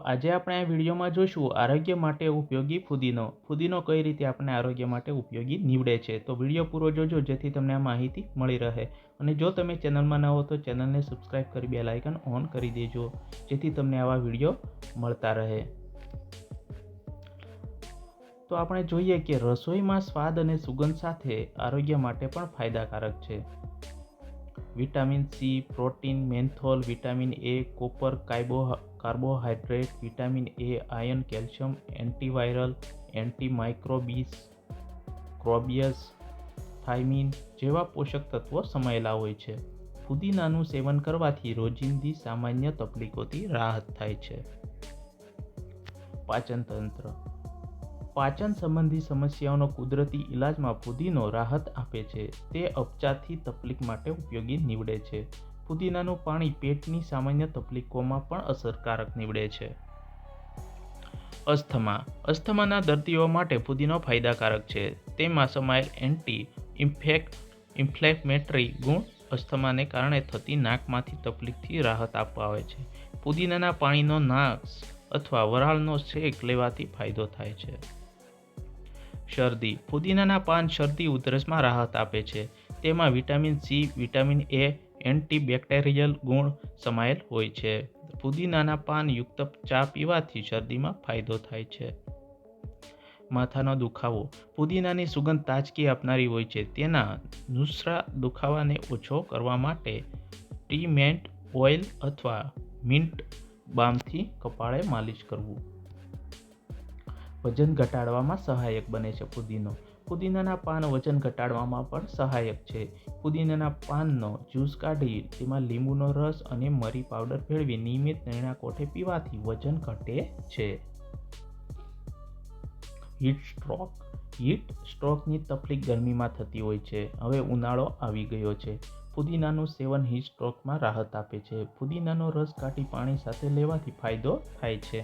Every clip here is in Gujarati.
આજે આપણે આ વિડીયોમાં જોઈશું આરોગ્ય માટે ઉપયોગી ફુદીનો. ફુદીનો કઈ રીતે આપણે આરોગ્ય માટે ઉપયોગી નીવડે છે. તો વિડીયો પૂરો જોજો જેથી તમને આ માહિતી મળી રહે. અને જો તમે ચેનલમાં ન હો તો ચેનલને સબસ્ક્રાઈબ કરી બેલ આઇકન ઓન કરી દેજો જેથી તમને આવા વિડીયો મળતા રહે. તો આપણે જોઈએ કે રસોઈમાં સ્વાદ અને સુગંધ સાથે આરોગ્ય માટે પણ ફાયદાકારક છે. Vitamin C, protein, menthol, vitamin A, copper, carbohydrate, vitamin A, iron, calcium, antiviral, ક્રોબિયસ, થાઇમીન જેવા પોષક તત્વો સમાયેલા હોય છે. ફુદીનાનું સેવન કરવાથી રોજિંદી સામાન્ય તકલીફોથી રાહત થાય છે. પાચન તંત્ર. પાચન સંબંધી સમસ્યાઓનો કુદરતી ઇલાજમાં ફુદીનો રાહત આપે છે. તે અપચાથી તકલીફ માટે ઉપયોગી નીવડે છે. ફુદીનાનું પાણી પેટની સામાન્ય તકલીફોમાં પણ અસરકારક નીવડે છે. અસ્થમાના દર્દીઓ માટે ફુદીનો ફાયદાકારક છે. તેમાં સમાયેલ એન્ટી ઇન્ફ્લેમેટરી ગુણ અસ્થમાને કારણે થતી નાકમાંથી તકલીફથી રાહત આપવા આવે છે. ફુદીનાના પાણીનો નાશ અથવા વરાળનો શેક લેવાથી ફાયદો થાય છે. શરદી. ફુદીનાના પાન શરદી ઉધરસમાં રાહત આપે છે. તેમાં vitamin C, vitamin A, antibacterial ગુણ સમાયેલ હોય છે. ફુદીનાના પાન યુક્ત ચા પીવાથી શરદીમાં ફાયદો થાય છે. માથાનો દુખાવો. ફુદીનાની સુગંધ તાજગી આપનારી હોય છે. તેના નુસરા દુખાવાને ઓછો કરવા માટે ટી મેન્ટ ઓઇલ અથવા મિન્ટ બામથી કપાળે માલિશ કરવું. વજન ઘટાડવામાં સહાયક બને છે. ફુદીનાના પાન વજન ઘટાડવામાં પણ સહાયક છે. ફુદીનાના પાનનો જ્યુસ કાઢી તેમાં લીંબુનો રસ અને મરી પાવડર ભેળવી નિયમિત નરણા કોઠે પીવાથી વજન ઘટે છે. હીટ સ્ટ્રોકની તકલીફ ગરમીમાં થતી હોય છે. હવે ઉનાળો આવી ગયો છે. ફુદીનાનું સેવન હીટ સ્ટ્રોકમાં રાહત આપે છે. ફુદીનાનો રસ કાઢી પાણી સાથે લેવાથી ફાયદો થાય છે.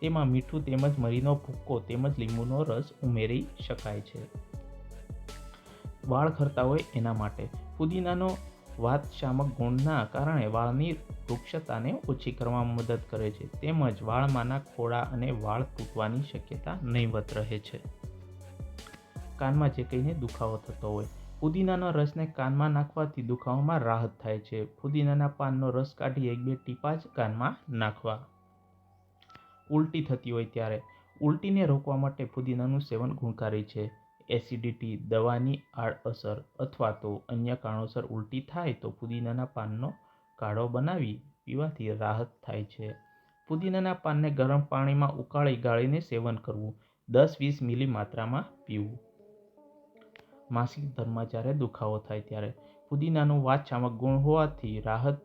તેમાં મીઠું તેમજ મરીનો ભૂક્કો તેમજ લીંબુનો રસ ઉમેરી શકાય છે. વાળ ખરતા હોય એના માટે ફુદીનાનો વાતશામક ગુણના કારણે વાળની વૃક્ષતાને ઓછી કરવામાં મદદ કરે છે. તેમજ વાળમાંના ખોડા અને વાળ તૂટવાની શક્યતા નહિવત રહે છે. કાનમાં જે કહીને દુખાવો થતો હોય ફુદીનાનો રસને કાનમાં નાખવાથી દુખાવામાં રાહત થાય છે. ફુદીનાના પાનનો રસ કાઢી 1-2 ટીપા જ કાનમાં નાખવા. ઉલટી થતી હોય ત્યારે ઉલટીને રોકવા માટે ફુદીનાનું સેવન ગુણકારી છે. એસિડિટી, દવાની આડઅસર અથવા તો અન્ય કારણોસર ઉલટી થાય તો ફુદીનાના પાનનો કાઢો બનાવી પીવાથી રાહત થાય છે. ફુદીનાના પાનને ગરમ પાણીમાં ઉકાળી ગાળીને સેવન કરવું. 10-20 મિલી માત્રામાં પીવું. માસિક ધર્મમાં જ્યારે દુખાવો થાય ત્યારે ફુદીનાનું વાતશામક ગુણ હોવાથી રાહત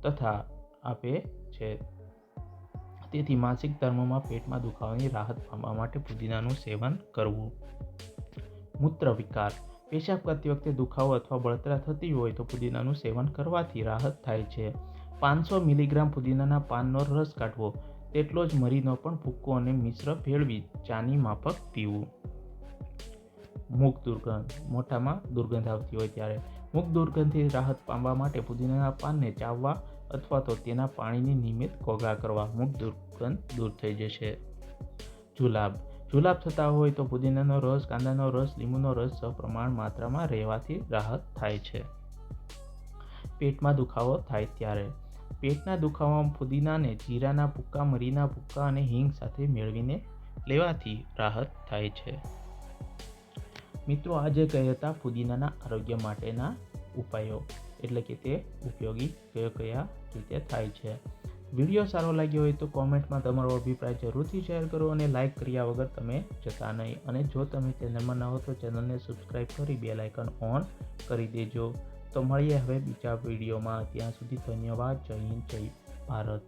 તથા આપે છે. તેથી માસિક ધર્મમાં પેટમાં દુખાવાની રાહત પામવા માટે ફુદીનાનું સેવન કરવું. મૂત્ર વિકાર. પેશાબ કરતી વખતે દુખાવો અથવા બળતરા થતી હોય તો ફુદીનાનું સેવન કરવાથી રાહત થાય છે. 500 મિલીગ્રામ ફુદીનાના પાનનો રસ કાઢવો. તેટલો જ મરીનો પણ ભૂક્કો અને મિશ્ર ભેળવી ચાની માફક પીવું. મુખ દુર્ગંધ. મોઢામાં દુર્ગંધ આવતી હોય ત્યારે મુખ દુર્ગંધથી રાહત પામવા માટે ફુદીનાના પાનને ચાવવા અથવા તો તેના પાણીની નિયમિત ઘોઘા કરવા. મુખ દુર્ગંધ દૂર થઈ જશે. જુલાબ થતા હોય તો ફુદીનાનો રસ, કાંદાનો રસ, લીંબુનો રસ સપ્રમાણ માત્રામાં રહેવાથી રાહત થાય છે. પેટમાં દુખાવો થાય ત્યારે પેટના દુખાવામાં ફુદીનાને જીરાના ભૂક્કા, મરીના ભૂક્કા અને હિંગ સાથે મેળવીને લેવાથી રાહત થાય છે. મિત્રો, આજે કહ્યા હતા ફુદીનાના આરોગ્ય માટેના ઉપાયો, એટલે કે તે ઉપયોગી કયા રીતે થાય છે. વિડીયો સારો લાગ્યો હોય તો કોમેન્ટમાં તમારો અભિપ્રાય જરૂરથી શેર કરો અને લાઇક કર્યા વગર તમે જતા નહીં. અને જો તમે ચેનલમાં ન હો તો ચેનલને સબસ્ક્રાઈબ કરી બેલ આઇકન ઓન કરી દેજો. તો મળીએ હવે બીજા વિડીયોમાં. ત્યાં સુધી ધન્યવાદ. જય હિન્દ, જય ભારત.